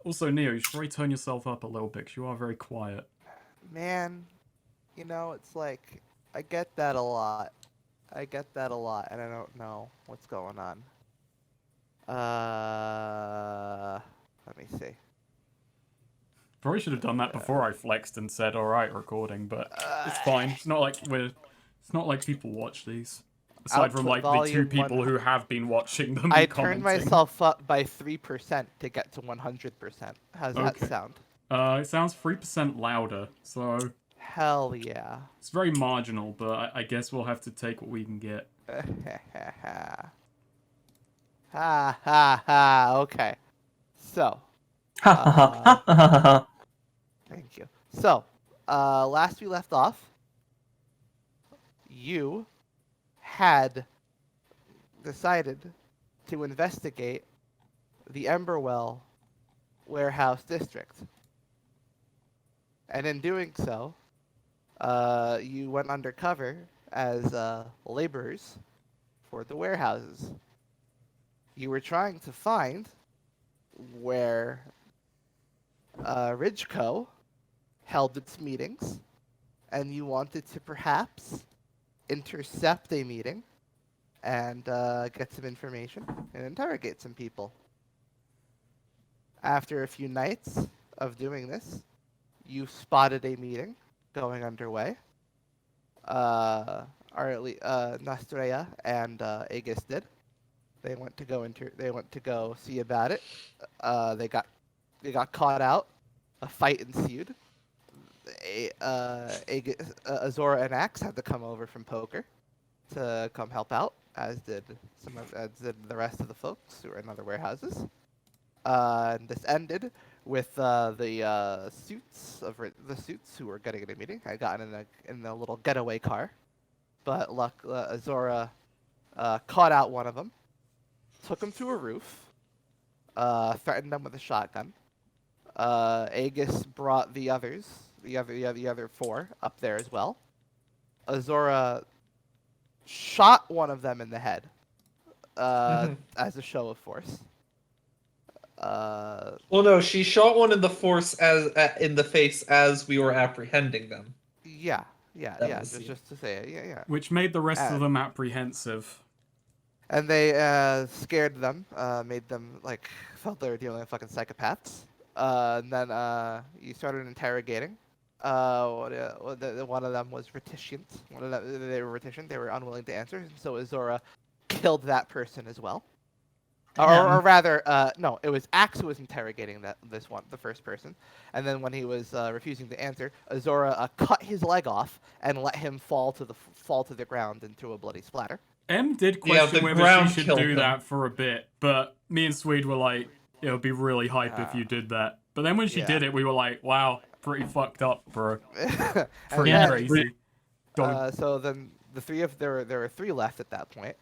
Also, Neo, you should probably turn yourself up a little bit 'cause you are very quiet. Man, it's like I get that a lot. I get that a lot, and I don't know what's going on. Uh, Let me see. Probably should have done that before I flexed and said, "All right, recording," but it's fine. It's not like people watch these. Aside from Output like the two volume people 100. who have been watching them I and turned commenting. myself up by 3% to get to 100%. How's that Okay. sound? It sounds 3% louder, so Hell yeah. it's very marginal, but I guess we'll have to take what we can get. Ha ha ha. Okay. So, Ha ha ha uh, ha ha ha ha. thank you. So, last we left off, you had decided to investigate the Emberwell warehouse district. And in doing so, you went undercover as laborers for the warehouses. You were trying to find where Ridgeco held its meetings, and you wanted to perhaps intercept a meeting and get some information and interrogate some people. After a few nights of doing this, you spotted a meeting going underway. Nastrea and Aegis did. They went to go see about it. They got caught out. A fight ensued. Azora and Axe had to come over from poker to come help out, as did the rest of the folks who were in other warehouses. And this ended with the suits who were getting in a meeting had gotten in a little getaway car, but Azora caught out one of them, took him to a roof, threatened them with a shotgun. Aegis brought the other four up there as well. Azora shot one of them in the head as a show of force. Well, no, she shot one in the in the face as we were apprehending them. Yeah. That was Just to say it. Yeah. Which made the rest of them apprehensive. And they scared them, made them felt they were dealing with fucking psychopaths. And then you started interrogating. One of them was reticent. They were reticent. They were unwilling to answer. So Azora killed that person as well. Or rather, no, it was Axe who was interrogating the first person, and then when he was refusing to answer, Azora cut his leg off and let him fall to the ground into a bloody splatter. M did question the whether ground she should killed do him. that for a bit, but me and Swede were like, it would be really hype if you did that. But then when she did it, we were like, wow, pretty fucked up, bro. Pretty crazy. So then there were three left at that point.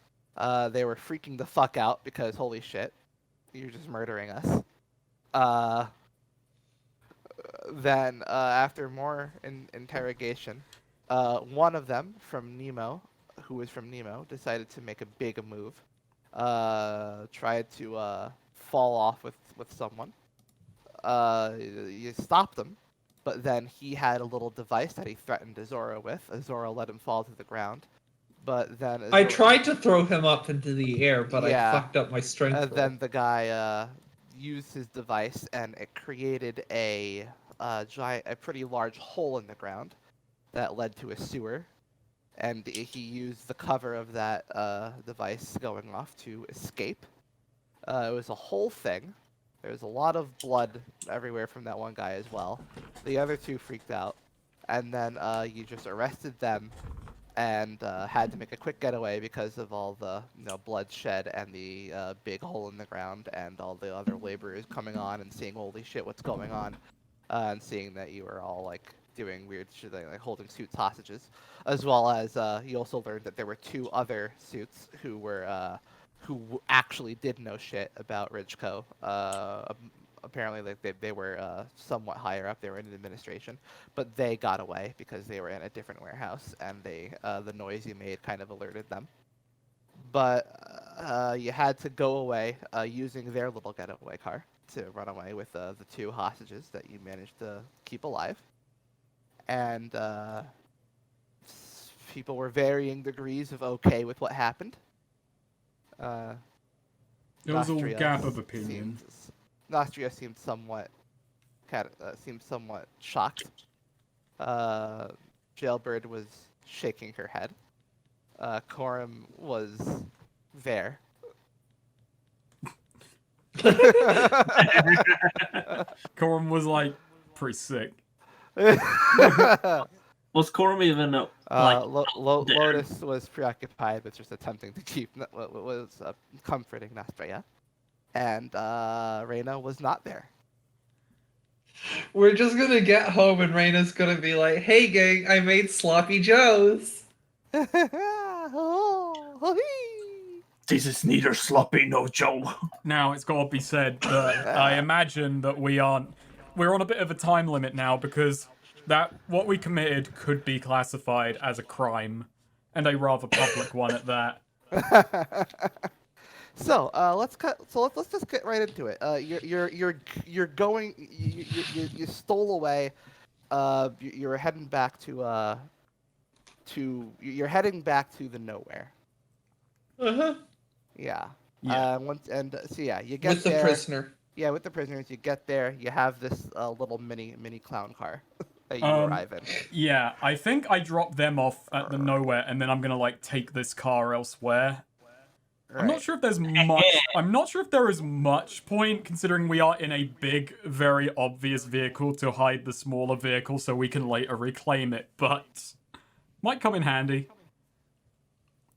They were freaking the fuck out because holy shit, you're just murdering us. Then after more interrogation, one of them from Nemo, who was from Nemo, decided to make a big move. Tried to fall off with someone. You stopped him, but then he had a little device that he threatened Azora with. Azora let him fall to the ground. But then I tried to throw him up into the air, but I fucked up my strength roll. Then the guy used his device, and it created a pretty large hole in the ground that led to a sewer. And he used the cover of that device going off to escape. It was a whole thing. There was a lot of blood everywhere from that one guy as well. The other two freaked out. And then you just arrested them and had to make a quick getaway because of all the bloodshed and the big hole in the ground and all the other laborers coming on and seeing holy shit what's going on, and seeing that you were all doing weird shit like holding suits hostages, as well as you also learned that there were two other suits who actually did know shit about Ridgeco. Apparently they were somewhat higher up. They were in administration, but they got away because they were in a different warehouse, and the noise you made kind of alerted them. But you had to go away using their little getaway car. to run away with the 2 hostages that you managed to keep alive. And people were varying degrees of okay with what happened. There was a Nostria gap of opinion. Nostria seemed somewhat shocked. Jailbird was shaking her head. Corum was there. Corum was like pretty sick. Was Corum even like there? Lotus was preoccupied with just attempting to keep was comforting Nostria, and Reyna was not there. We're just gonna get home and Raina's gonna be like, "Hey gang, I made sloppy joes." This is neither sloppy nor Joe. Now it's got to be said that I imagine that we're on a bit of a time limit now because that what we committed could be classified as a crime, and a rather public one at that. So let's just get right into it. You're going. You stole away. You're heading back to you're heading back to the nowhere. Yeah. Yeah. You get With the there. prisoner. Yeah, with the prisoners, you get there. You have this little mini clown car that you arrive in. Yeah, I think I dropped them off at the nowhere, and then I'm gonna like take this car elsewhere. Right. I'm not sure if there's much. I'm not sure if there is much point, considering we are in a big, very obvious vehicle to hide the smaller vehicle, so we can later reclaim it. But might come in handy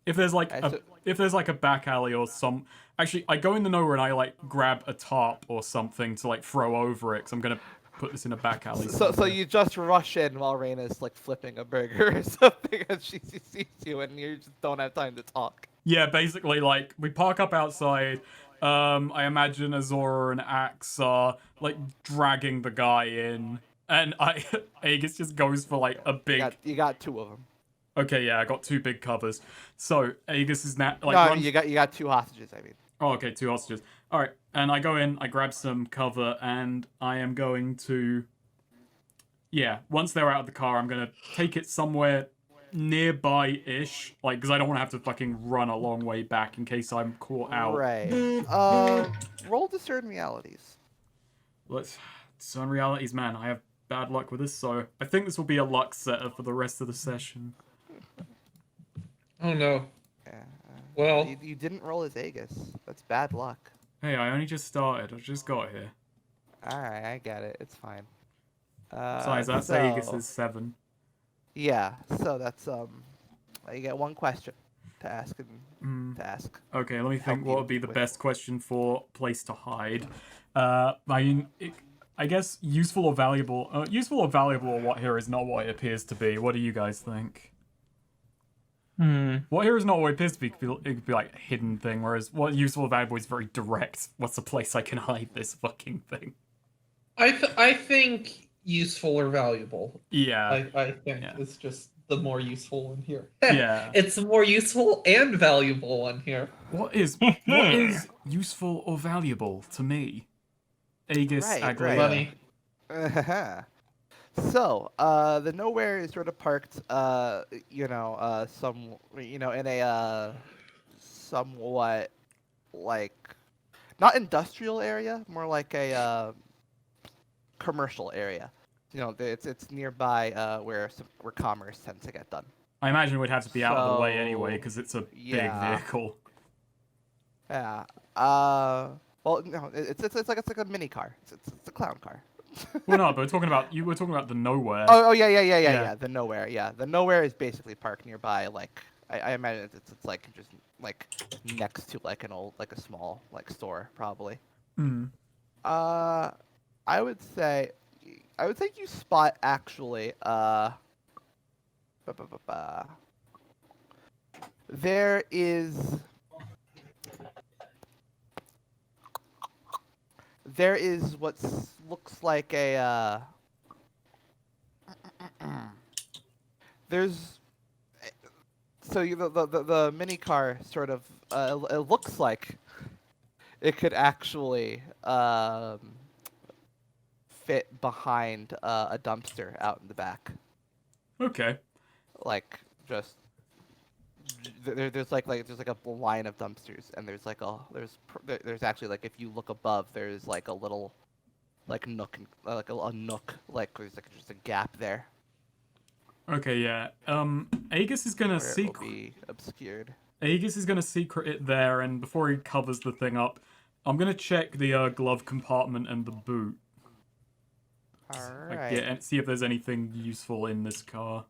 if there's like a back alley or some. Actually, I go in the nowhere and I like grab a tarp or something to like throw over it, because I'm gonna put this in a back alley. So you just rush in while Reyna's like flipping a burger or something, and she sees you, and you just don't have time to talk. Yeah, basically, like, we park up outside. I imagine Azora and Axe are, like, dragging the guy in. And Aegis just goes for, like, a big... You got 2 of them. Okay, yeah, I got 2 big covers. So, Aegis is now... like, no, runs... you got 2 hostages, I mean. Oh, okay, 2 hostages. Alright, and I go in, I grab some cover, and I am going to... Yeah, once they're out of the car, I'm going to take it somewhere nearby-ish, like, because I don't want to have to fucking run a long way back in case I'm caught out. Right. Roll discern realities. Let's discern realities, man. I have bad luck with this, so I think this will be a luck setter for the rest of the session. Oh no. Yeah. Well, You didn't roll as Aegis. That's bad luck. Hey, I only just started. I just got here. Alright, I get it. It's fine. Besides, that's Aegis' 7. Yeah, so that's you get 1 question to ask to ask. Okay, let me think Help what you would be the with- best question for place to hide. I guess useful or valuable. Useful or valuable or what here is not what it appears to be. What do you guys think? What here is not what it appears to be. It could be like a hidden thing, whereas what useful or valuable is very direct. What's a place I can hide this fucking thing? I think useful or valuable. Yeah. I think it's just the more useful one here. Yeah. It's the more useful and valuable one here. What is useful or valuable to me? Aegis, Agreda. Money. So, the nowhere is sort of parked, in a somewhat like not industrial area, more like a commercial area. You know, it's nearby where commerce tends to get done. I imagine we'd have to be out of the way So, anyway because it's a yeah. big vehicle. Yeah. Well, no, it's like a mini car. It's a clown car. Well, no, but we're talking about the nowhere. Oh yeah. The nowhere. Yeah, the nowhere is basically parked nearby. Like I imagine it's like just like next to like a small like store probably. I would say you spot actually there is what looks like a there's so the mini car sort of it looks like it could actually fit behind a dumpster out in the back. Okay. Like just there's like there's a line of dumpsters, and there's actually like if you look above, there's like a little like nook, like a nook, like there's like just a gap there Okay, yeah. Aegis is gonna where it will be obscured. Aegis is gonna secret it there, and before he covers the thing up, I'm gonna check the glove compartment and the boot. All Like, right. yeah, and see if there's anything useful in this car.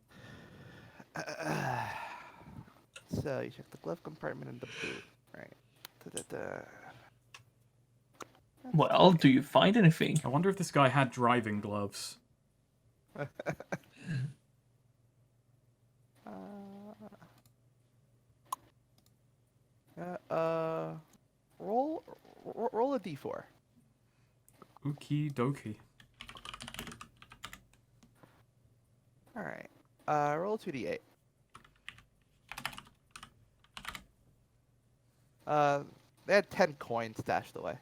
So you check the glove compartment and the boot, right? Da-da-da. Well, do you find anything? I wonder if this guy had driving gloves. Roll a d4. Okie dokie. All right. Roll a 2d8. They had 10 coins stashed away.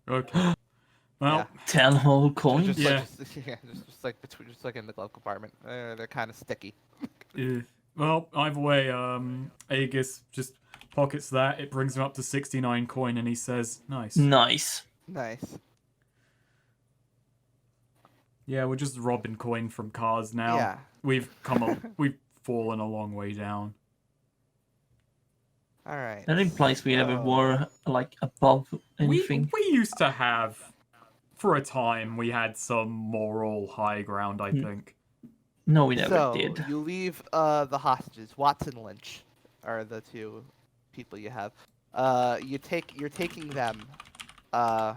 Okay. Well, Yeah. 10 whole coins? Just Yeah. just like between, just like in the glove compartment. They're kind of sticky. well, either way, Aegis just pockets that. It brings him up to 69 coin, and he says, "Nice." Nice. Nice. Yeah, we're just robbing coin from cars now. Yeah. We've we've fallen a long way down. All right. That implies we never so- were, like, above anything. We used to have, for a time, we had some moral high ground, I think. No, we never So did. you leave the hostages. Watson Lynch are the two people you have. You're taking them. I'm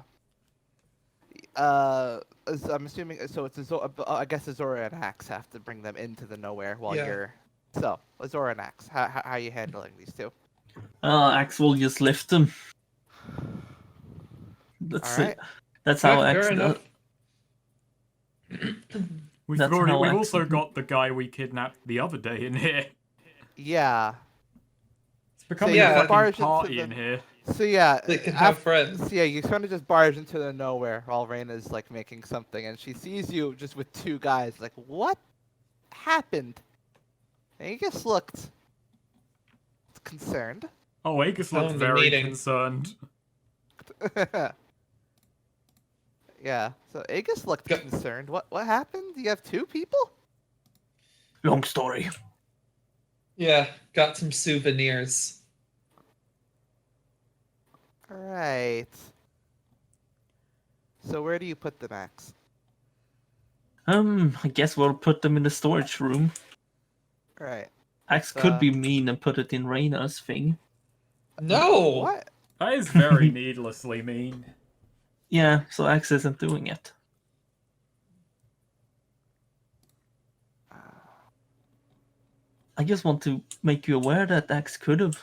assuming so. It's I guess Azora and Axe have to bring them into the nowhere while Yeah. you're. So Azora and Axe, how are you handling these two? Axe will just lift them. That's All right. That's how Yeah, Axe fair does. enough. We've That's how we've also Axe- got the guy we kidnapped the other day in here. Yeah. It's becoming yeah, a fucking barge into party the- in here. So yeah. They can have friends. So yeah, you kind of just barge into the nowhere while Raina's like making something, and she sees you just with two guys. Like, what happened? And you just looked concerned. Oh, Aegis Tell looked him the very meeting. concerned. Yeah. So Aegis looked Go- concerned. What happened? You have two people? Long story. Yeah, got some souvenirs. All right. So where do you put them, Max? I guess we'll put them in the storage room. All right. Axe could be mean and put it in Reina's thing. No! What? That is very needlessly mean. Yeah, so Axe isn't doing it. I just want to make you aware that Axe could have.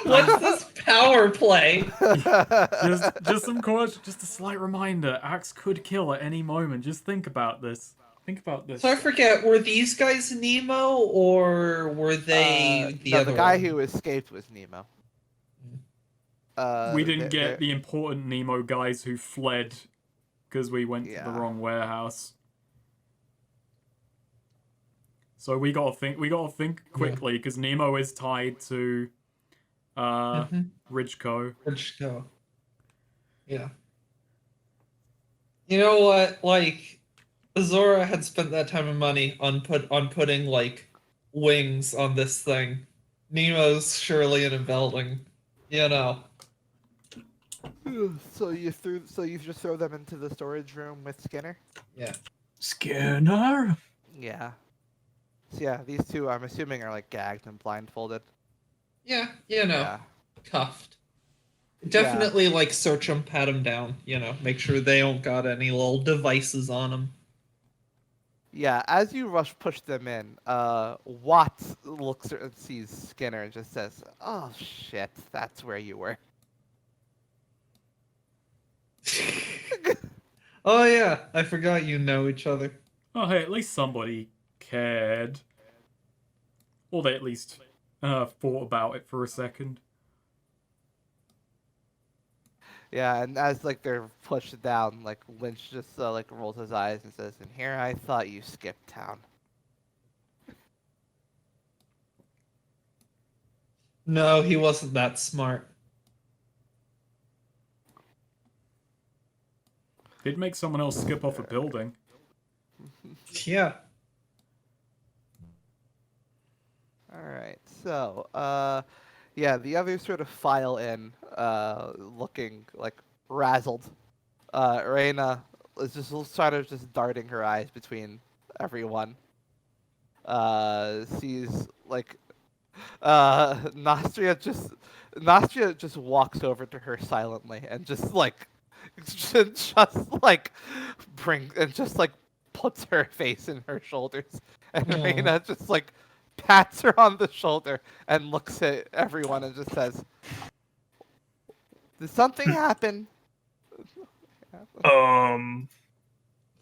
What's this power play? Just some caution, just a slight reminder. Axe could kill at any moment. Just think about this. Think about this. So I forget, were these guys Nemo or were they the no, other the guy one? who escaped was Nemo. We didn't they're- get the important Nemo guys who fled because we went to the Yeah. wrong warehouse. So we gotta think quickly because Nemo is tied to Ridgeco. Let's go. Yeah. You know what? Like, Azora had spent that time and money on putting like wings on this thing. Nemo's surely in a building. You know. So you just throw them into the storage room with Skinner? Yeah. Skinner? Yeah. So yeah, these two I'm assuming are like gagged and blindfolded. Yeah, you know, Yeah. cuffed. Definitely like search them, pat them down, you know, make sure they don't got any little devices on them. Yeah, as you push them in, Watts looks and sees Skinner and just says, "Oh shit, that's where you were." Oh yeah, I forgot you know each other. Oh hey, at least somebody cared, or they at least thought about it for a second. Yeah, and as like they're pushed down, like Lynch just like rolls his eyes and says, "And here I thought you skipped town." No, he wasn't that smart. He'd make someone else skip off a building. Yeah. All right, so yeah, the others sort of file in, looking like razzled. Reina is just sort of just darting her eyes between everyone. Sees like Nostria just walks over to her silently and just like just like puts her face in her shoulders, and Aw. Reina just like pats her on the shoulder and looks at everyone and just says, "Did something happen?"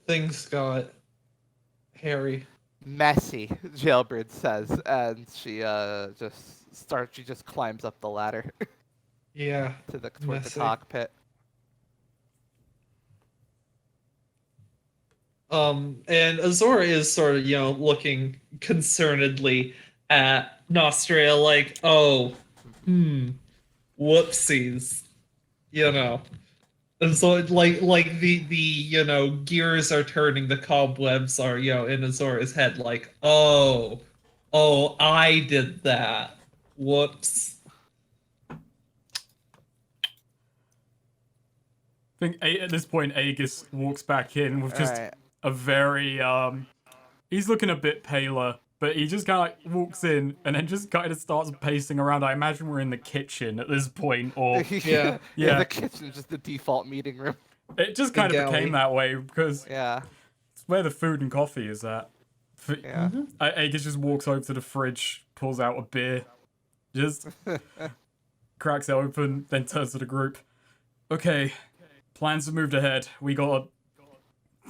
Things got hairy. Messy, Jailbird says, and she she just climbs up the ladder Yeah. towards the Messy. cockpit. And Azora is sort of, looking concernedly at Nostria, like, oh, whoopsies, And so, like the gears are turning, the cobwebs are, in Azora's head, like, oh, I did that. Whoops. I think at this point, Aegis walks back in with just Alright. a very he's looking a bit paler, but he just kind of like walks in and then just kind of starts pacing around. I imagine we're in the kitchen at this point, or yeah, Yeah. the kitchen is just the default meeting room. it just kind of galley. became that way because Yeah, it's where the food and coffee is at. yeah. Aegis just walks over to the fridge, pulls out a beer, just cracks it open, then turns to the group. Okay, plans have moved ahead. We gotta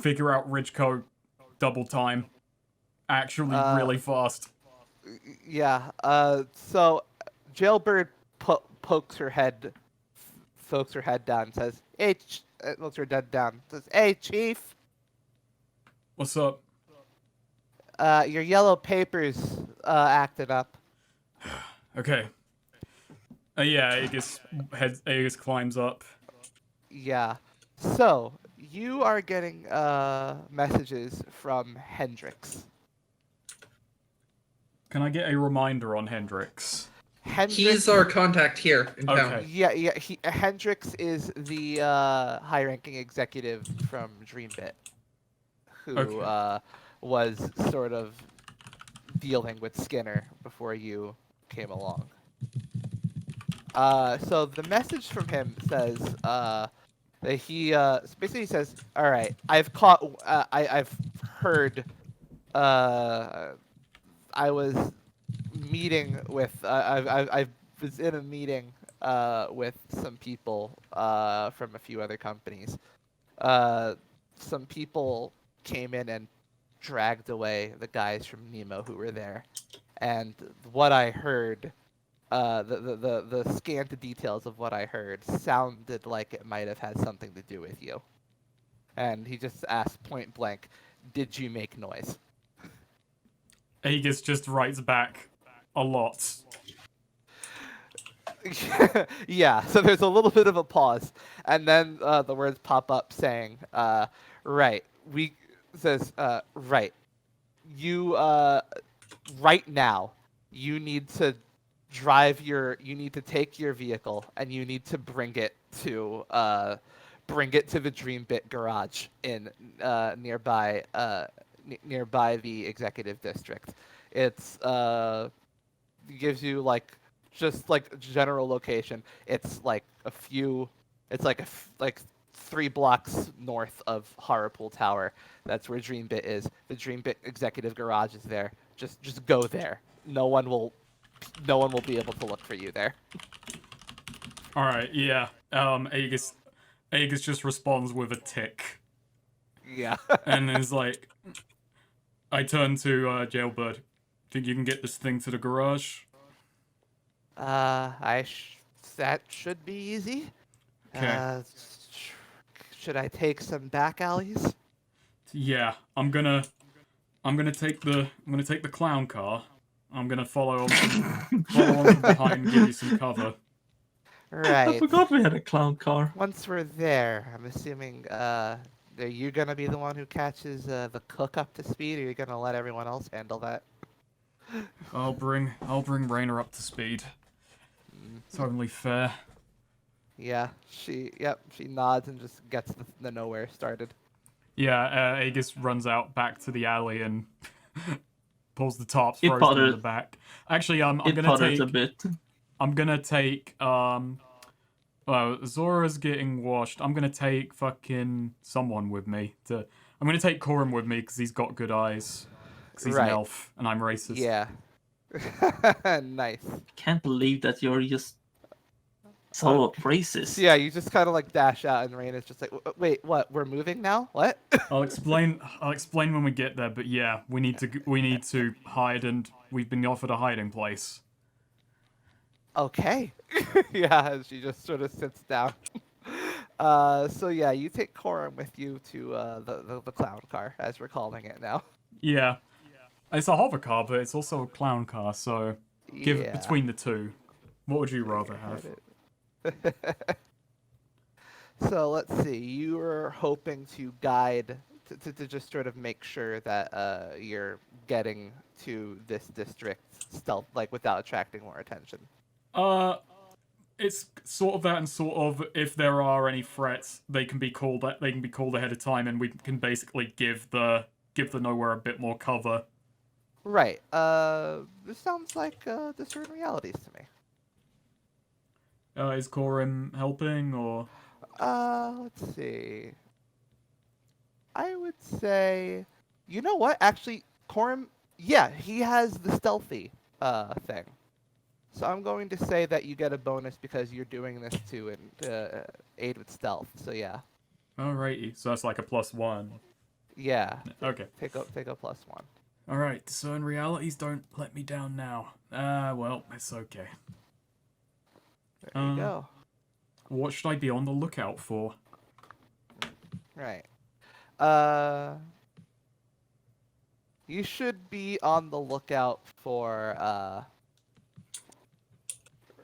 figure out Ridgeco double time. Actually, really fast. Yeah. So Jailbird pokes her head down and says, "Hey," looks her head down. Says, "Hey, Chief. What's up? Your yellow paper's acted up." Okay. Yeah, Aegis climbs up. Yeah. So you are getting messages from Hendrix. Can I get a reminder on Hendrix? Hendrix. He's our contact here in town. Okay. Yeah. Hendrix is the high-ranking executive from Dreambit, who Okay. was sort of dealing with Skinner before you came along. So the message from him says that he basically says, "All right, I've heard. I was meeting with. I was in a meeting with some people from a few other companies. Some people came in and dragged away the guys from Nemo who were there, and what I heard." The scant details of what I heard sounded like it might have had something to do with you. And he just asked point blank, "Did you make noise?" Aegis just writes back a lot. Yeah, so there's a little bit of a pause, and then the words pop up saying, "Right, right, you right now, you need to take your vehicle and you need to bring it to the Dreambit garage in nearby the executive district. It's gives you just general location. It's like 3 blocks north of Horrorpool Tower. That's where Dreambit is. The Dreambit executive garage is there. Just go there. No one will be able to look for you there." All right. Yeah. Aegis just responds with a tick, Yeah. and is like, I turn to Jailbird. Think you can get this thing to the garage? That should be easy. Should I take some back alleys? Yeah, I'm gonna take the clown car. I'm gonna follow on from behind and give you some cover. I Right. forgot we had a clown car. Once we're there, I'm assuming, are you gonna be the one who catches the cook up to speed, or are you gonna let everyone else handle that? I'll bring Raina up to speed. It's only fair. Yeah, she nods and just gets the nowhere started. Yeah, Aegis runs out back to the alley and pulls the tarps, It throws them in bothers- the back. Actually, I'm It gonna putters take a bit. I'm gonna take well, Zora's getting washed. I'm gonna take fucking someone with me to. I'm gonna take Corin with me because he's got good eyes. Because he's an Right. elf and I'm racist. Yeah. Nice. Can't believe that you're just so racist. So yeah, you just kind of like dash out, and Raina's just like, "Wait, what? We're moving now? What?" I'll explain when we get there. But yeah, we need to hide, and we've been offered a hiding place. Okay. Yeah, and she just sort of sits down. So yeah, you take Corin with you to the clown car, as we're calling it now. Yeah, it's a hover car, but it's also a clown car. So give Yeah. between the two, what would you rather have? So let's see. You were hoping to guide to just sort of make sure that you're getting to this district stealth, like without attracting more attention. It's sort of that, and sort of if there are any threats, they can be called ahead of time, and we can basically give the nowhere a bit more cover. Right. This sounds like discern realities to me. Is Corin helping or? Let's see. I would say, you know what? Actually, Corin, yeah, he has the stealthy thing. So I'm going to say that you get a bonus because you're doing this to aid with stealth. So yeah. Alrighty, so that's like a +1. Yeah. Okay. Take a +1. Alright, discern realities don't let me down now. Well, it's okay. There you go. What should I be on the lookout for? Right. You should be on the lookout for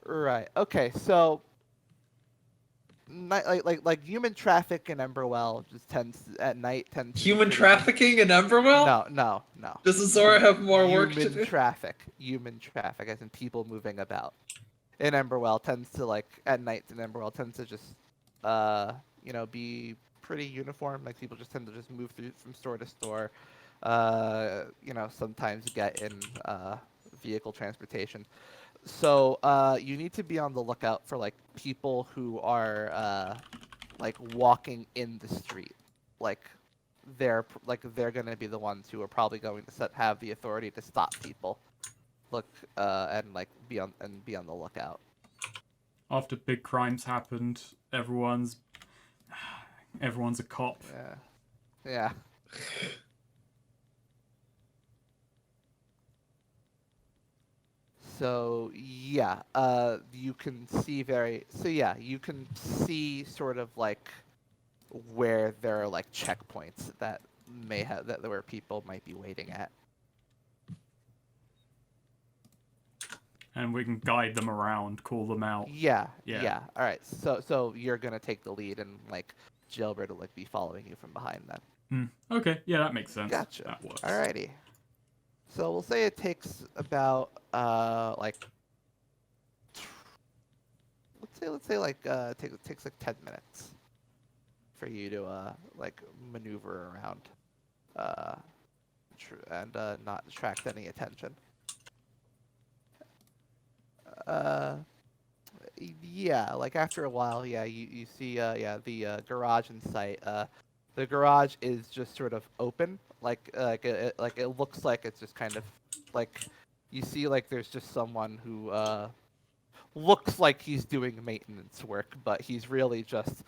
right. Okay, so like human traffic in Emberwell just tends at night tends to be Human pretty- trafficking in Emberwell? No. Does Zora have more work to Human do? human traffic, as in people moving about. In Emberwell tends to at night in Emberwell tends to just be pretty uniform. Like people just tend to just move through from store to store. Sometimes get in vehicle transportation. So you need to be on the lookout for people who are walking in the street. They're gonna be the ones who are probably going to have the authority to stop people. Look and be on the lookout. After big crimes happened, everyone's a cop. Yeah. So yeah, you can see you can see sort of where there are checkpoints that may have where people might be waiting at. And we can guide them around, call them out. Yeah. Yeah. All right. So you're gonna take the lead, and Jailbird will be following you from behind then. Okay, yeah, that makes sense. Gotcha. That works. Alrighty. So we'll say it takes about let's say it takes 10 minutes for you to maneuver around and not attract any attention. Yeah, after a while, yeah, you see the garage in sight. The garage is just sort of open, it looks like it's just kind of you see there's just someone who looks like he's doing maintenance work, but he's really just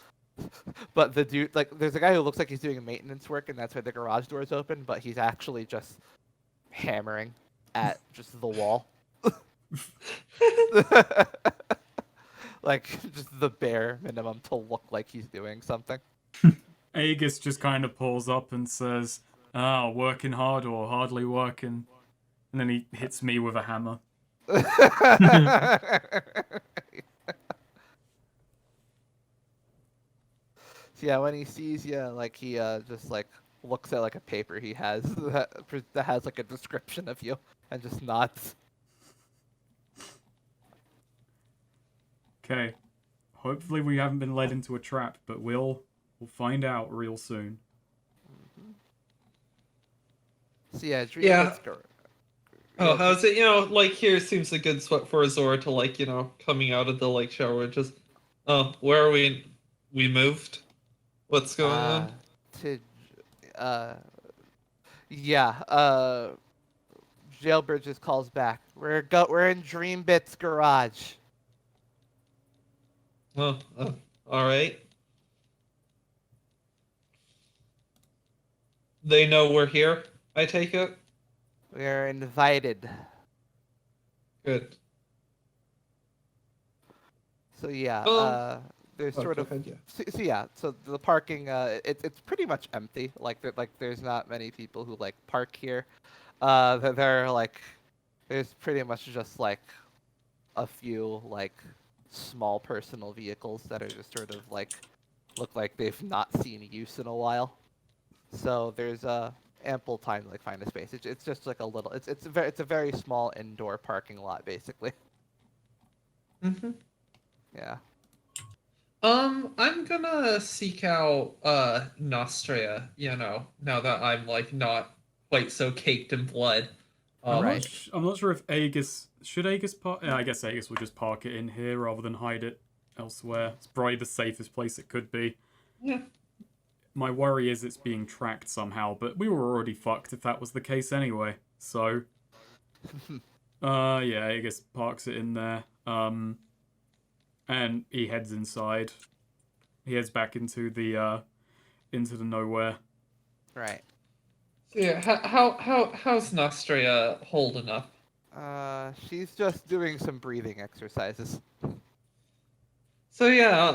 but the dude there's a guy who looks like he's doing maintenance work, and that's why the garage door is open, but he's actually just hammering at just the wall. like just the bare minimum to look like he's doing something. Aegis just kind of pulls up and says, "Ah, working hard or hardly working," and then he hits me with a hammer. Yeah, when he sees you, like he just like looks at like a paper he has that has like a description of you, and just nods. Okay. Hopefully we haven't been led into a trap, but we'll find out real soon. So yeah, Yeah. Oh, Yeah, how's it? You know, like here seems a good spot for Azora to like, you know, coming out of the like shower and just, oh, where are we? We moved. What's going on? to uh yeah, Jailbird just calls back. We're in Dreambit's garage. Oh, all right. They know we're here. I take it. We're invited. Good. So yeah, there's Oh, sort go of ahead, yeah. so yeah, so the parking it's pretty much empty. Like there's not many people who like park here. They're like there's pretty much just like a few like small personal vehicles that are just sort of like look like they've not seen use in a while. So there's ample time to like find a space. It's just like a little. It's a very small indoor parking lot basically. Mm-hmm. Yeah. I'm gonna seek out Nostria, you know, now that I'm like not quite so caked in blood. Right. I'm not sure if Aegis should Aegis park. Yeah, I guess Aegis will just park it in here rather than hide it elsewhere. It's probably the safest place it could be. Yeah. My worry is it's being tracked somehow, but we were already fucked if that was the case anyway. So, yeah, Aegis parks it in there. And he heads inside. He heads back into the nowhere. Right. So yeah, how's Nostria holding up? She's just doing some breathing exercises. So yeah,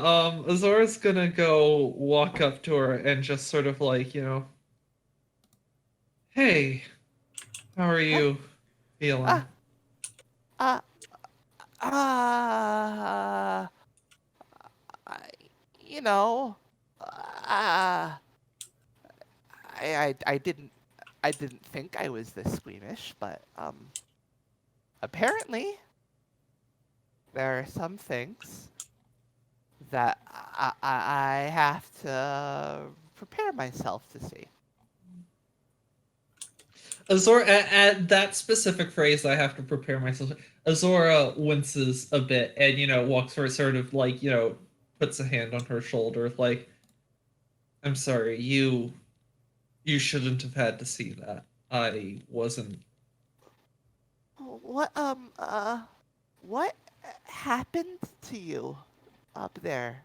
Azora's gonna go walk up to her and just sort of like, you know, hey, how are you feeling? Ah. Uh, uh, I, you know, uh, I didn't think I was this squeamish, but apparently there are some things that I have to prepare myself to see. Azora, at that specific phrase, I have to prepare myself. Azora winces a bit and, you know, walks for sort of like, you know, puts a hand on her shoulder, like, I'm sorry, you shouldn't have had to see that. I wasn't. What happened to you up there?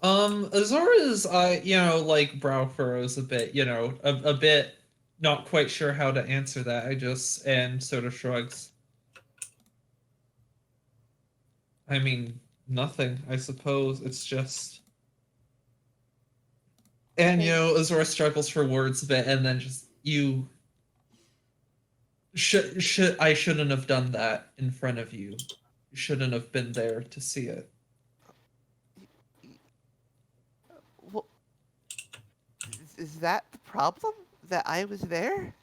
Azora's, you know, like brow furrows a bit, you know, a bit not quite sure how to answer that. And sort of shrugs. I mean, nothing, I suppose. It's just. And, you know, Azora struggles for words a bit and then just, I shouldn't have done that in front of you. You shouldn't have been there to see it. Well, is that the problem? That I was there?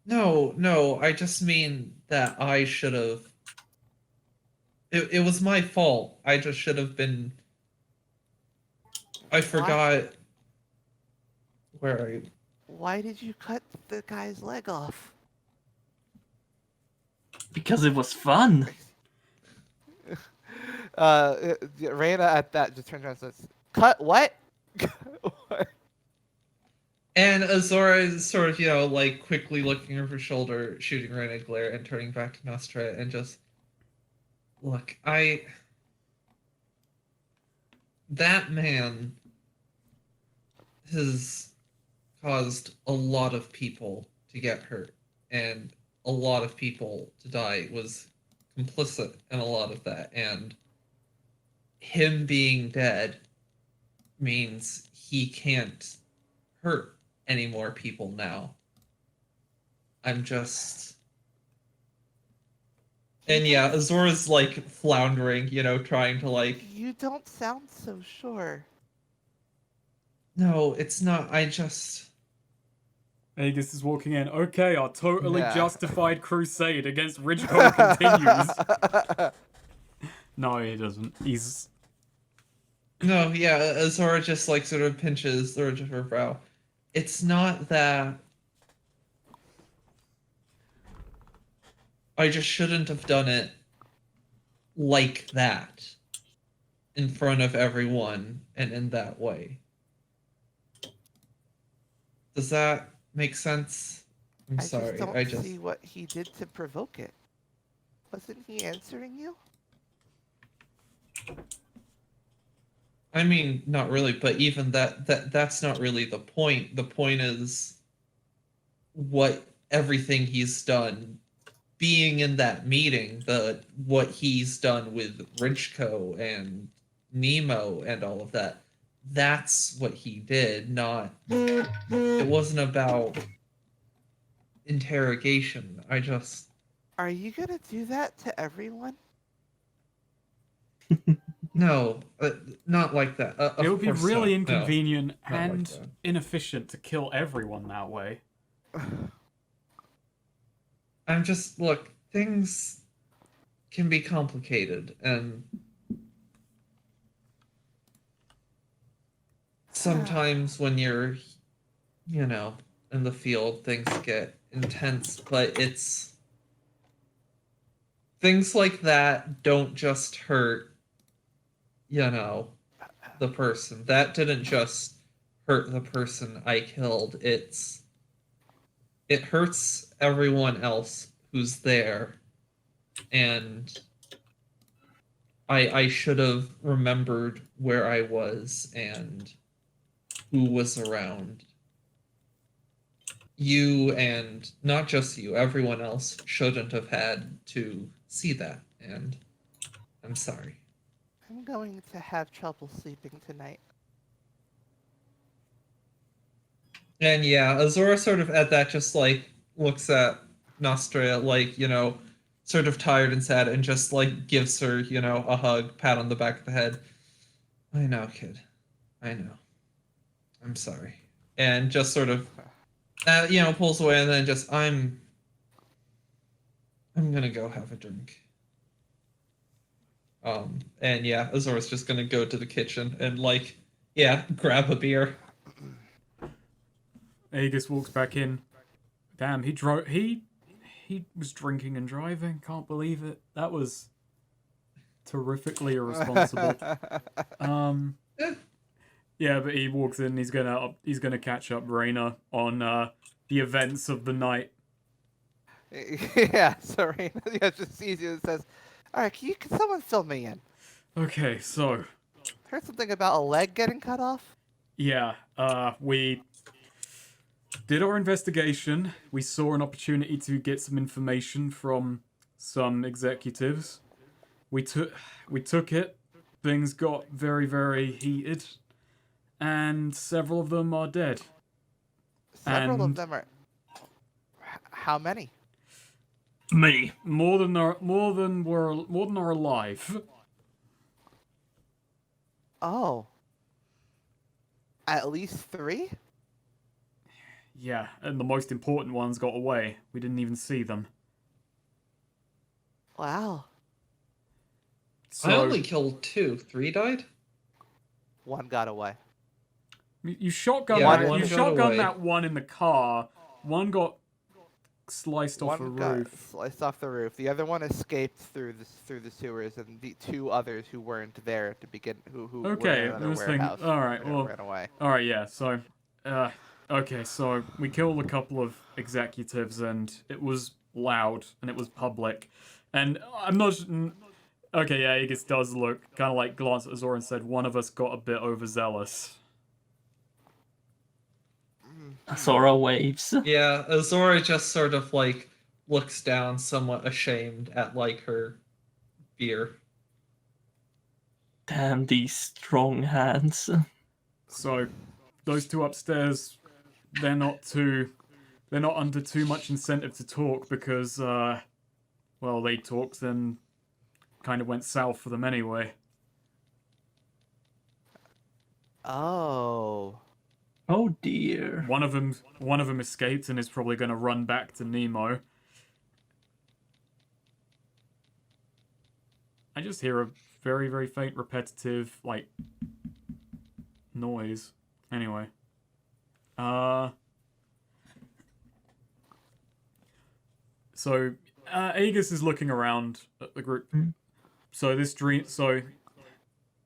No, I just mean that I should have. It was my fault. I just should have been. I forgot. Where are you? Why did you cut the guy's leg off? Because it was fun. Reina at that just turns around and says, "Cut what?" What? And Azora is sort of, you know, like quickly looking over her shoulder, shooting Rain a glare, and turning back to Nostra and just. Look, that man has caused a lot of people to get hurt and a lot of people to die. It was complicit in a lot of that, and him being dead means he can't hurt any more people now. I'm just... And yeah, Azora's like floundering, trying to like... You don't sound so sure. No, it's not. I just... Aegis is walking in. Okay, our totally Yeah. justified crusade against Ridgecombe continues. No, he doesn't. He's... No, yeah, Azora just like sort of pinches the ridge of her brow. It's not that I just shouldn't have done it like that in front of everyone and in that way. Does that make sense? I'm sorry. I just don't see what he did to provoke it. Wasn't he answering you? I mean, not really, but even that's not really the point. The point is what everything he's done, being in that meeting, what he's done with Ridgeco and Nemo and all of that. That's what he did, not... It wasn't about interrogation. I just... Are you gonna do that to everyone? No, not like that. It would be really inconvenient not like and that. inefficient to kill everyone that way. I'm just... Look, things can be complicated, and sometimes when you're, in the field, things get intense, but it's... Things like that don't just hurt, the person. That didn't just hurt the person I killed. It hurts everyone else who's there. And I should have remembered where I was and who was around. You, and not just you, everyone else shouldn't have had to see that, and I'm sorry. I'm going to have trouble sleeping tonight. And yeah, Azora sort of at that just like looks at Nostria like, sort of tired and sad, and just like gives her, a hug, pat on the back of the head. I know, kid. I know. I'm sorry. And just sort of, pulls away, and then just, I'm gonna go have a drink. And yeah, Azora's just gonna go to the kitchen and like, grab a beer. Aegis walks back in. Damn, he was drinking and driving. Can't believe it. That was terrifically irresponsible. Yeah, but he walks in. He's gonna catch up Raina on the events of the night. Yeah, so Raina just sees you and says, "All right, can someone fill me in?" Okay, so Heard something about a leg getting cut off. yeah, we did our investigation. We saw an opportunity to get some information from some executives. We took it. Things got very, very heated, and several of them are dead. Several of them are. How many? Many. More than are alive. Oh. At least 3? Yeah, and the most important ones got away. We didn't even see them. Wow. So, I only killed 2. 3 died? 1 got away. you shotgun Yeah, that. one You got shotgun away. that one in the car. One got sliced off a One got roof. sliced off the roof. The other one escaped through the sewers, and the 2 others who weren't there to begin, who Okay, were in another this thing- warehouse. alright, well- ran away. All right, yeah. So, okay, so we killed a couple of executives, and it was loud and it was public, and I'm not. Okay, yeah, Aegis does look kind of like glance at Azora and said, "One of us got a bit overzealous." Azora waves. Yeah, Azora just sort of like looks down, somewhat ashamed at like her fear. Damn these strong hands. So, those two upstairs, they're not under too much incentive to talk because, well, they talked and kind of went south for them anyway. Oh. Oh dear. One of them escaped and is probably going to run back to Nemo. I just hear a very, very faint, repetitive, like, noise. Anyway. So, Aegis is looking around at the group. So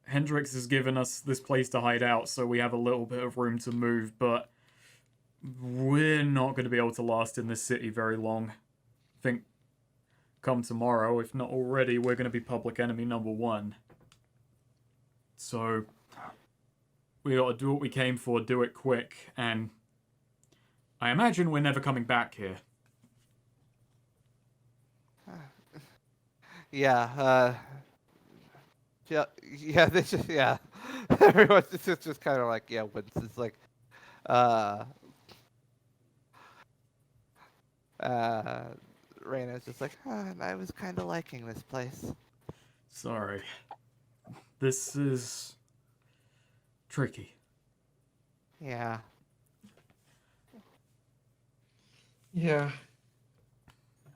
Hendrix has given us this place to hide out, so we have a little bit of room to move, but we're not going to be able to last in this city very long. I think come tomorrow, if not already, we're going to be public enemy #1. So we got to do what we came for, do it quick, and I imagine we're never coming back here. Yeah, yeah, this just, yeah. Everyone's just kind of like, yeah, winces, like, Reina's just like, I was kind of liking this place. Sorry. This is tricky. Yeah. Yeah.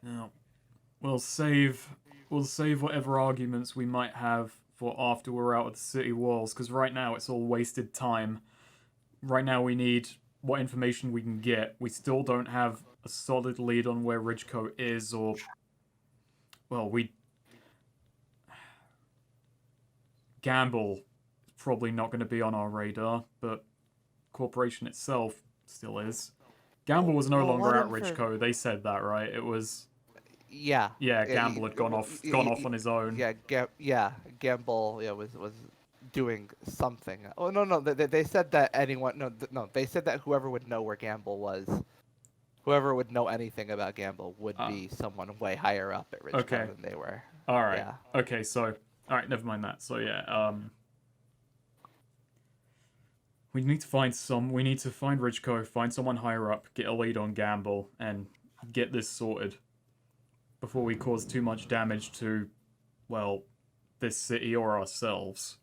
Now, we'll save whatever arguments we might have for after we're out of the city walls, because right now it's all wasted time. Right now we need what information we can get. We still don't have a solid lead on where Ridgecote is, or... Well, Gamble is probably not going to be on our radar, but Corporation itself still is. Gamble was no longer at Ridgecote. They said that, right? It was... Yeah. Yeah, Gamble had gone off on his own. Yeah, Gamble, was doing something. Oh no, they said that anyone, no, they said that whoever would know where Gamble was, whoever would know anything about Gamble would be someone way higher up at Ridgecote than they were. All right. Yeah. Okay, so all right, never mind that. So yeah, we need to find Ridgecote, find someone higher up, get a lead on Gamble, and get this sorted before we cause too much damage to, well, this city or ourselves.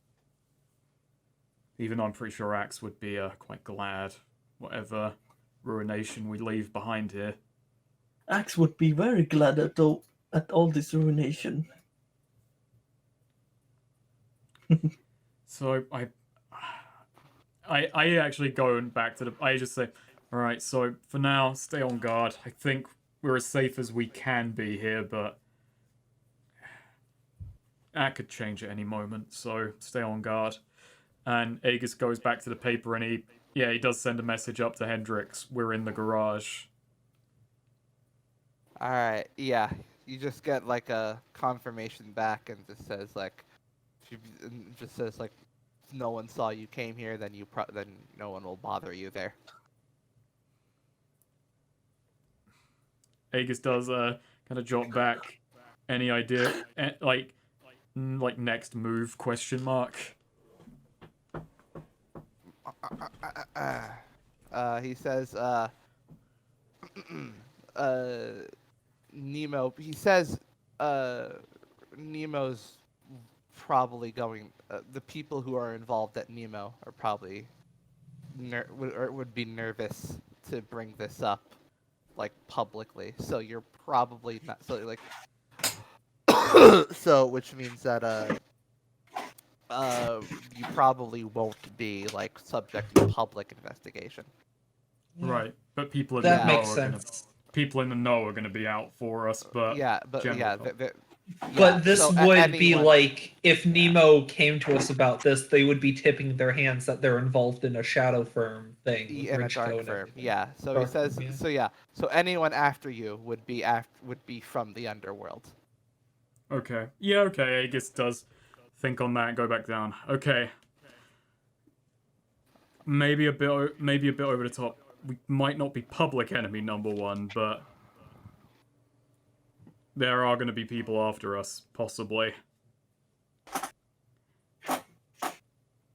Even though I'm pretty sure Axe would be quite glad whatever ruination we leave behind here. Axe would be very glad at all this ruination. So I actually going back to I just say, all right, so for now, stay on guard. I think we're as safe as we can be here, but that could change at any moment, so stay on guard. And Aegis goes back to the paper and he does send a message up to Hendrix. We're in the garage. Alright, yeah. You just get like a confirmation back and just says like, no one saw you came here, then then no one will bother you there. Aegis does kind of jot back. Any idea? Like next move? ? He says, Nemo. He says, Nemo's probably going. The people who are involved at Nemo are probably would be nervous to bring this up, like publicly. So you're probably not. So like, so which means that you probably won't be like subject to public investigation. Right, but people in That the know makes are sense. people in the know are going to be out for us. But But this so would be anyone- like if Nemo came to us about this, they would be tipping their hands that they're involved in a shadow firm thing. with in a Ridgeco dark and firm. everything. Yeah. So Dark he says. firm, yeah. So anyone after you would be from the underworld. okay, yeah, okay. Aegis does think on that and go back down. Okay, maybe a bit over the top. We might not be public enemy #1, but there are going to be people after us, possibly.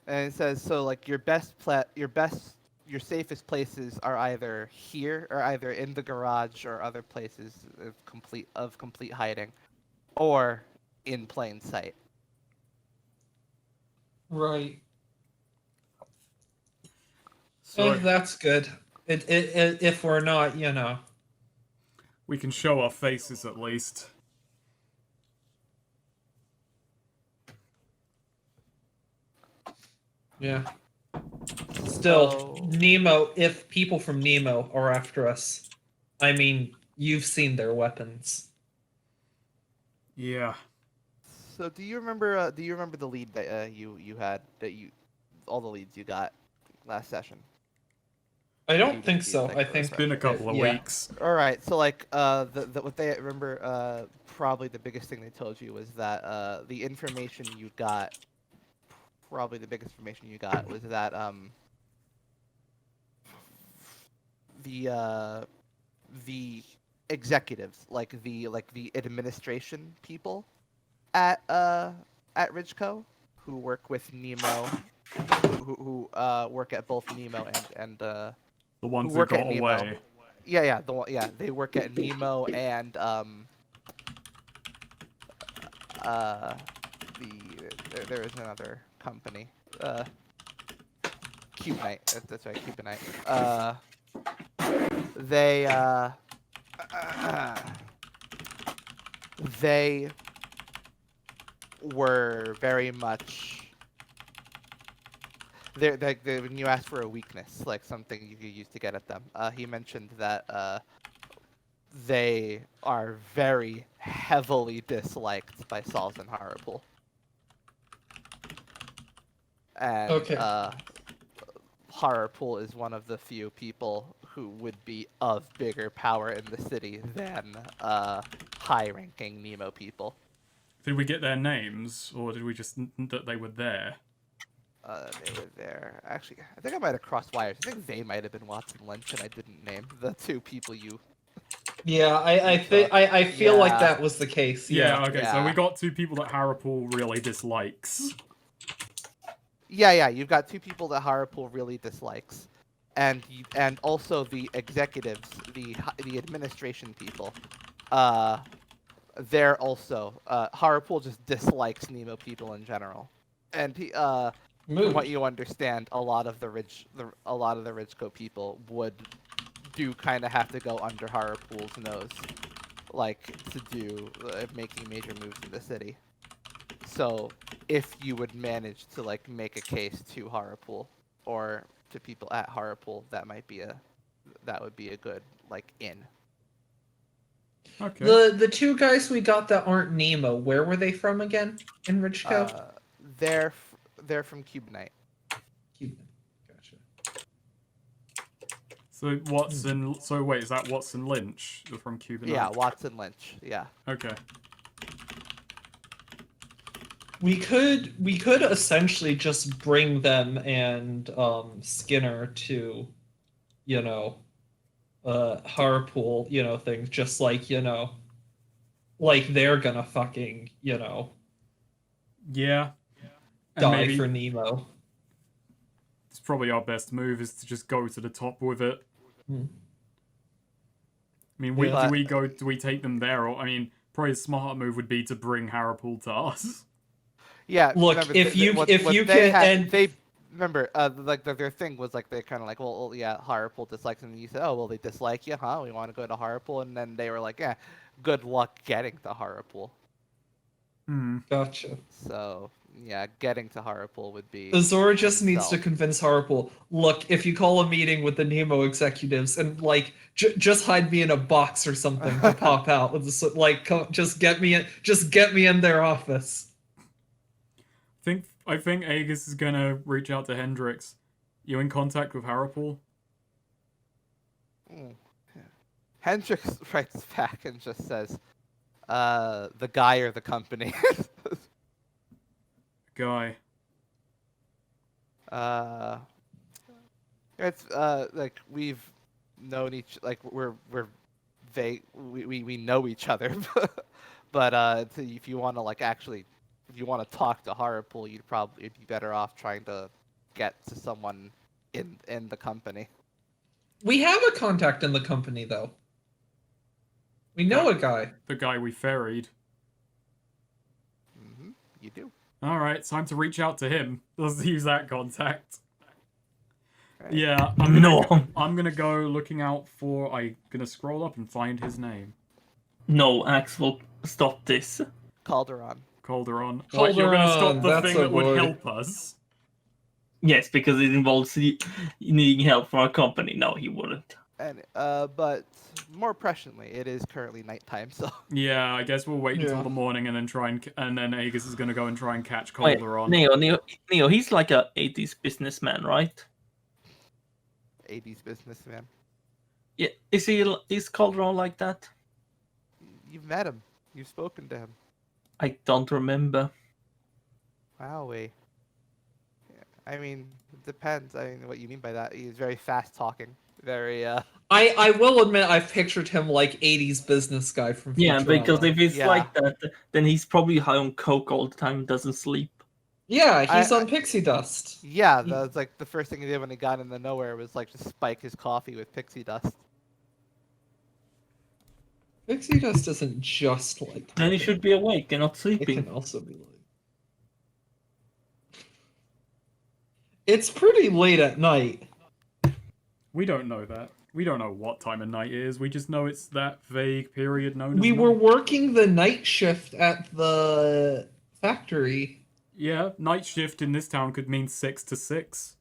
And it says so like your your safest places are either here or either in the garage or other places of complete hiding, or in plain sight. Right. So That's good. If we're not, we can show our faces at least. Yeah. Still, So- Nemo, if people from Nemo are after us, I mean, you've seen their weapons. Yeah. So do you remember the lead that you had all the leads you got last session? I You don't think just so. need, I like, a think It's been a couple of yeah. weeks. All right, so like what they remember probably the biggest thing they told you was that the information you got, probably the biggest information you got was that the executives, like the administration people at Ridgeco, who work with Nemo, who work at both Nemo and The ones who who work at got Nemo. away. Yeah, they work at Nemo and there is another company, Cube Knight. That's right, Cube Knight. They they were very much. When you asked for a weakness, like something you could use to get at them, he mentioned that they are very heavily disliked by Salz and Harapul. And Okay. Harapul is one of the few people who would be of bigger power in the city than high-ranking Nemo people. Did we get their names, or did we just that they were there? They were there. Actually, I think I might have crossed wires. I think they might have been Watson Lynch, and I didn't name the two people you. Yeah, I feel like Yeah. that was the case. Yeah, Yeah. okay, so we Yeah. got two people that Harapul really dislikes. Yeah, you've got two people that Harapul really dislikes, and also the executives, the administration people. They're also Harapul just dislikes Nemo people in general, and from Move. what you understand, a lot of the Ridgeco people would do kind of have to go under Harapul's nose, like to do making major moves in the city. So if you would manage to like make a case to Harapul or to people at Harapul, that would be a good like in. Okay. The two guys we got that aren't Nemo, where were they from again? In Ridgeco? They're from Cube Knight. Gotcha. So Watson. So wait, is that Watson Lynch from Cuban? Yeah, Watson Lynch. Yeah. Okay. We could essentially just bring them and Skinner to, Harpool, things just like, like they're gonna fucking, Yeah. And die maybe for Nemo. it's probably our best move is to just go to the top with it. Hmm. I mean, Yeah. do we take them there, or I mean, probably a smart move would be to bring Harapul to us. Yeah. Look, remember, if you they can, and they remember like their thing was like they kind of like well yeah Harapul dislikes them and you said oh well they dislike you huh we want to go to Harapul and then they were like yeah good luck getting to Harapul. gotcha. So yeah, getting to Harapul would be. Azora just needs to himself. convince Harpool. Look, if you call a meeting with the Nemo executives and like just hide me in a box or something to pop out with this, like just get me in their office. I think Aegis is gonna reach out to Hendrix. You in contact with Harapul? Hendrix writes back and just says, the guy or the company. Guy. It's like we've known we know each other, but if you want to like actually, if if you want to talk to Harpool, you'd be better off trying to get to someone in the company. We have a contact in the company, though. We know a guy. The guy we ferried. Mm-hmm. You do. All right, it's time to reach out to him. Let's use that contact. Right. Yeah, I'm gonna go looking out for. I'm gonna scroll up and find his name. No, Axe will stop this. Calderon. Calderon. What, you're gonna stop the thing that would help us? Yes, because it involves needing help from our company. No, he wouldn't. And but more presciently, it is currently nighttime, so. Yeah, I guess we'll wait until Yeah. the morning and then and then Aegis is gonna go and try and catch Wait, Calderon. Neo, he's like a 80s businessman, right? 80s businessman. Yeah, is Calderon like that? You've met him. You've spoken to him. I don't remember. Wowee. Yeah, I mean, it depends. I mean, what you mean by that? He's very fast talking. Very. I will admit I've pictured him like 80s business guy from Futurama. Yeah, because if he's Yeah. like that, then he's probably high on coke all the time and doesn't sleep. Yeah, he's I- on pixie dust. Yeah, that's like the first thing he did when he got into nowhere was like just spike his coffee with pixie dust. Pixie dust isn't just like Then he should be awake and not it sleeping. can also be like it's pretty late at night. We don't know that. We don't know what time of night it is. We just know it's that vague period known as We night. were working the night shift at the factory. Yeah, night shift in this town could mean 6 to 6.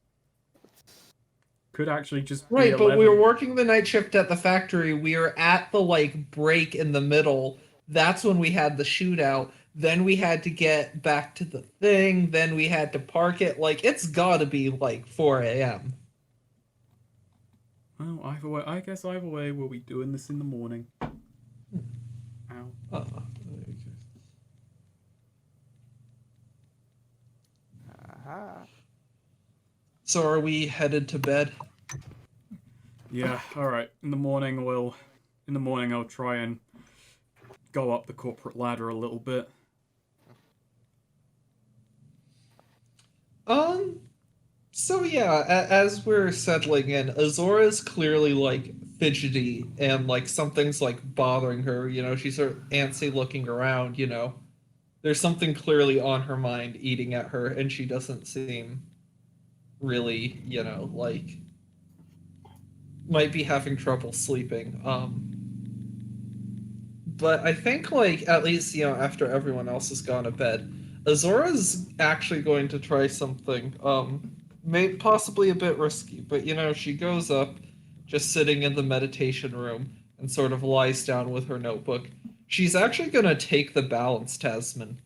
Could actually just be Right, but 11. we were working the night shift at the factory. We were at the like break in the middle. That's when we had the shootout. Then we had to get back to the thing. Then we had to park it. Like it's gotta be like 4 a.m. Well, either way, I guess either way we'll be doing this in the morning. Ow. Okay. Aha. So are we headed to bed? Yeah, alright. In the morning I'll try and go up the corporate ladder a little bit. So yeah, as we're settling in, Azora's clearly like fidgety and like something's like bothering her, you know, she's sort of antsy looking around, you know. There's something clearly on her mind eating at her, and she doesn't seem really, you know, like might be having trouble sleeping. But I think like at least, you know, after everyone else has gone to bed, Azora's actually going to try something, possibly a bit risky, but you know, she goes up, just sitting in the meditation room, and sort of lies down with her notebook. She's actually going to take the balance talisman,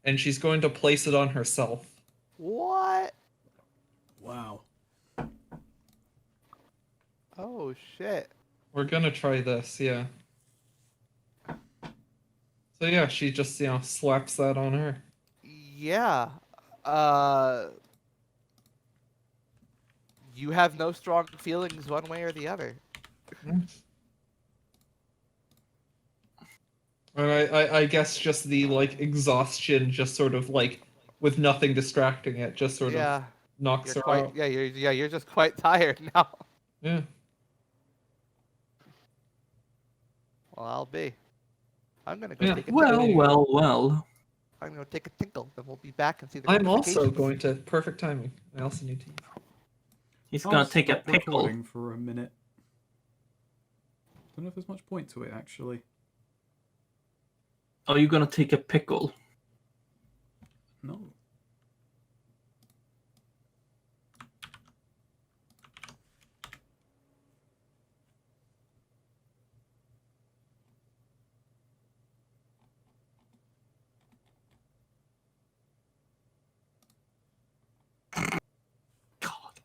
and she's going to place it on herself. What? Wow. Oh shit. We're going to try this, yeah. So yeah, she just, you know, slaps that on her. Yeah. You have no strong feelings one way or the other. And I guess just the like exhaustion, just sort of like with nothing distracting it, just sort of Yeah. knocks You're her out. you're just quite tired now. Yeah. Well, I'll be. I'm gonna go Yeah. take a Well, tinkle. well. I'm gonna take a tinkle, and we'll be back and see the I'm also notifications. going to perfect timing. I also need to. He's I'll gonna take a stop pickle. recording for a minute. Don't know if there's much point to it actually. Are you gonna take a pickle? No. God.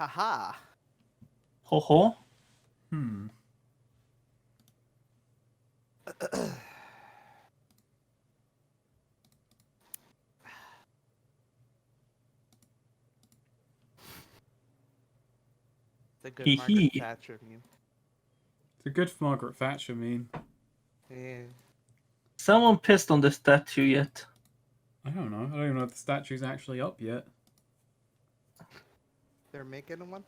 Haha. Ho ho. Hmm. The good Hee Margaret hee. Thatcher meme. It's a good Margaret Thatcher meme. Yeah. Someone pissed on the statue yet? I don't know. I don't even know if the statue's actually up yet. They're making one?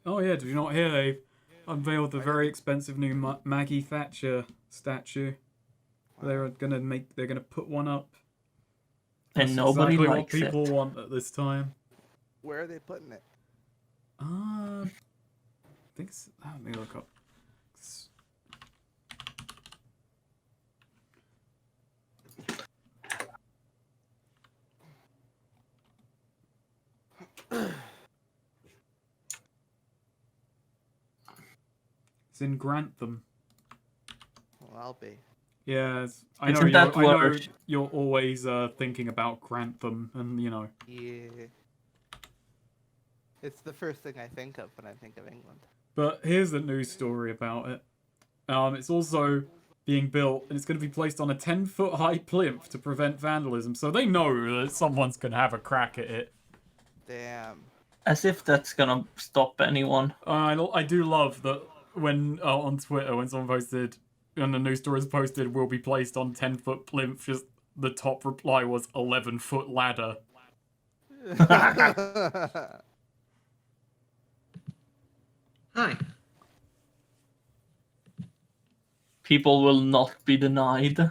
Oh yeah, did you not hear they unveiled the I very didn't. expensive new Maggie Thatcher statue? They're gonna put one up. And That's nobody exactly what likes people it. want at this time. Where are they putting it? I think it's, let me look up. It's in Grantham. Well, I'll be. Yeah, I Isn't know that I know worse? you're always thinking about Grantham, and you know. Yeah. It's the first thing I think of when I think of England. But here's the news story about it. It's also being built, and it's going to be placed on a 10-foot high plinth to prevent vandalism. So they know that someone's going to have a crack at it. Damn. As if that's gonna stop anyone. I do love that when on Twitter when someone posted, and the news story is posted, will be placed on 10-foot plinth. Just the top reply was 11-foot ladder. Hi. People will not be denied.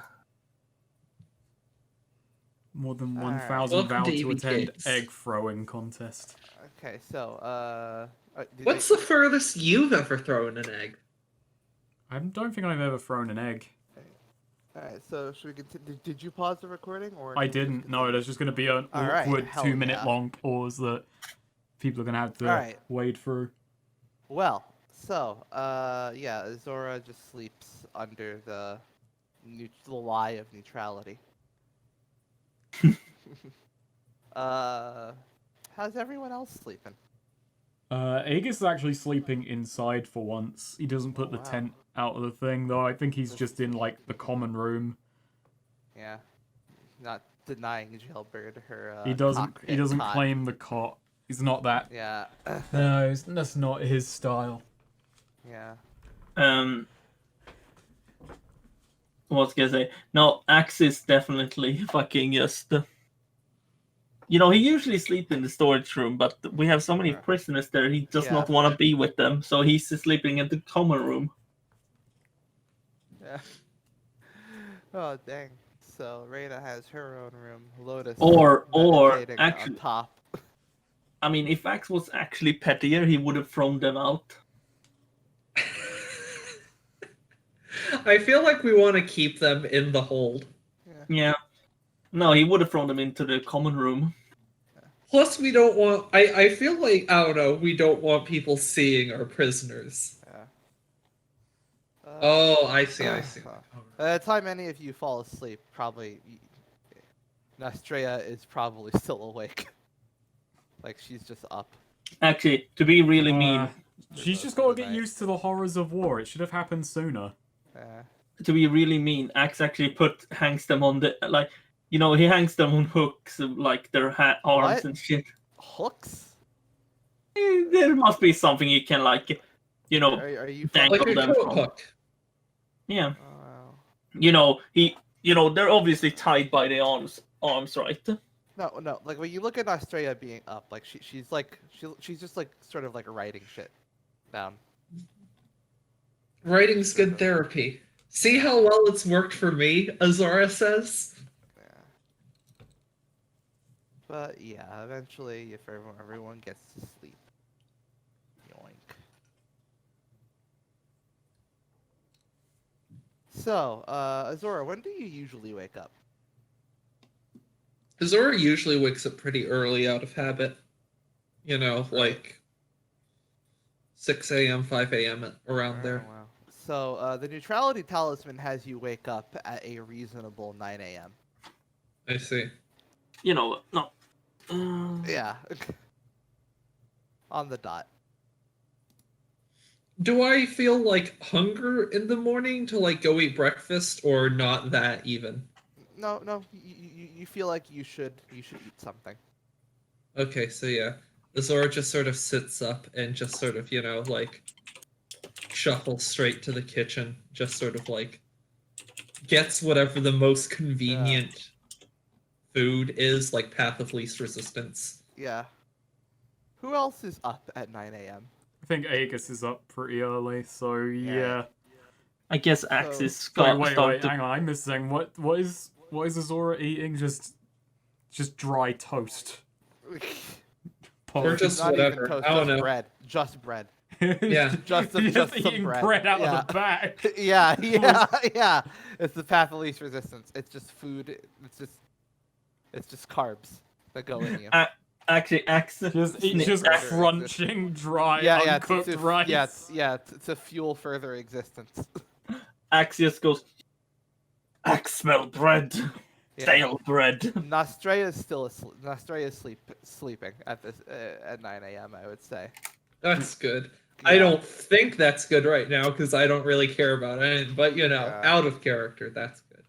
More than Alright. 1,000 Welcome vowed to to EV attend Kids. egg throwing contest. Okay, so, did What's they- the furthest you've ever thrown an egg? I don't think I've ever thrown an egg. Alright, so should we continue? Did you pause the recording, or? I can we just didn't. No, continue? there's just going to be an Alright, awkward hell 2-minute yeah. long pause that people are going to have to Alright. wade through. Well, so, yeah, Zora just sleeps under the lie of neutrality. How's everyone else sleeping? Aegis is actually sleeping inside for once. He doesn't put Oh, the wow. tent out of the thing, though. I think he's just in, like, the common room. Yeah, not denying Jailbird her. He doesn't cot. claim the cot. He's not that. Yeah. No, that's not his style. Yeah. What can I say? No, Axe is definitely fucking just. You know, he usually sleeps in the storage room, but we have so many prisoners there, he does Yeah. not want to be with them, so he's sleeping in the common room. Yeah. Oh dang. So Reyna has her own room. Lotus. Or meditating actually, on top. I mean, if Axe was actually pettier, he would have thrown them out. I feel like we want to keep them in the hold. Yeah. No, he would have thrown them into the common room. Plus, we don't want. I feel like, I don't know, we don't want people seeing our prisoners. Yeah. Oh, I see. By the time any of you fall asleep, probably Nostrea is probably still awake. Like she's just up. Actually, to be really mean, She's just for got to the get night. used to the horrors of war. It should have happened sooner. Axe actually hangs them on the, like, you know, he hangs them on hooks, like their arms What? and shit. Hooks? There must be something you can, like, you know, Are you dangle Like a them coat from. hook. Yeah. Oh, You know, they're obviously tied by the arms, right? no. Like when you look at Nostrea being up, like she's just like sort of like writing shit down. Writing's good therapy. See how well it's worked for me, Azora says? Yeah. But yeah, eventually, if everyone gets to sleep, yoink. So, Azora, when do you usually wake up? Azora usually wakes up pretty early out of habit. You know, like 6 a.m., 5 a.m., around there. Oh, wow. So, the neutrality talisman has you wake up at a reasonable 9 a.m. I see. You know, no. Yeah. On the dot. Do I feel like hunger in the morning to like go eat breakfast, or not that even? No, you feel like you should eat something. Okay, so yeah, Azora just sort of sits up and just sort of, like shuffles straight to the kitchen, just sort of like gets whatever the most convenient food is, like path of least resistance. Yeah. Who else is up at 9 a.m.? I think Aegis is up pretty early, so yeah. I guess Axis Sorry, wait, started to... hang on, I'm missing. What is Azora eating? Just dry toast. Or just Not whatever. even toast, I don't just know. bread. Just bread. Yeah. Just some eating bread. out of the bag. Yeah. It's the path of least resistance. It's just food. It's just carbs that go in you. Actually, Axis... Just crunching dry uncooked rice. To fuel further existence. Axios goes, Axe smell bread. Stale bread. Nostrea is still asleep. Nostrea is sleeping at 9 a.m. I would say. That's good. Yeah. I don't think that's good right now because I don't really care about it. But out of character, that's good.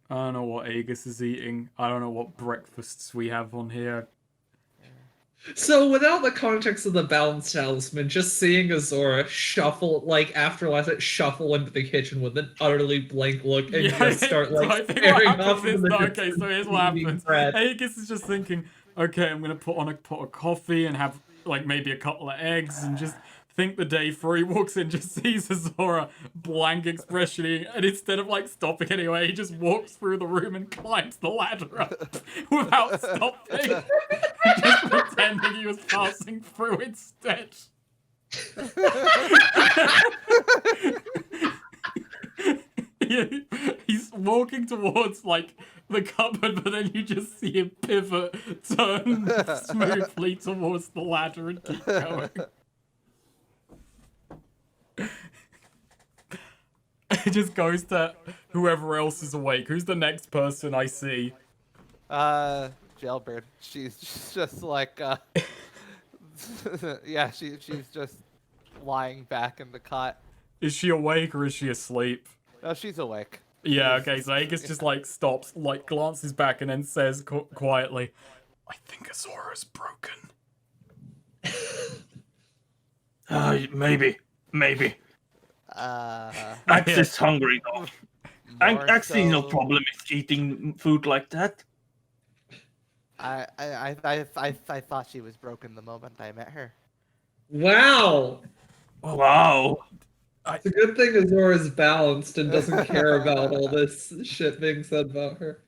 I don't know what Aegis is eating. I don't know what breakfasts we have on here. So without the context of the balanced talisman, just seeing Azora shuffle, like after last night, shuffle into the kitchen with an utterly blank look and just start like so I think staring what off happens into is, the okay, so here's what happens. Aegis is just thinking, okay, I'm gonna put on a pot of coffee and have like maybe a couple of eggs and just think the day through. He walks in, just sees Azora, blank expression, and instead of like stopping anyway, he just walks through the room and climbs the ladder up without stopping, just pretending he was passing through instead. He's walking towards like the cupboard, but then you just see him pivot, turn smoothly towards the ladder and keep going. It just goes to whoever else is awake. Who's the next person I see? Jailbird. She's just like yeah, she's just lying back in the cot. Is she awake or is she asleep? No, she's awake. Yeah, okay, so Aegis just like stops, like glances back and then says quietly, I think Azora's broken. Maybe. Axe is hungry though. Axe is no problem with eating food like that. I thought she was broken the moment I met her. Wow. Wow. It's a good thing Azora's balanced and doesn't care about all this shit being said about her.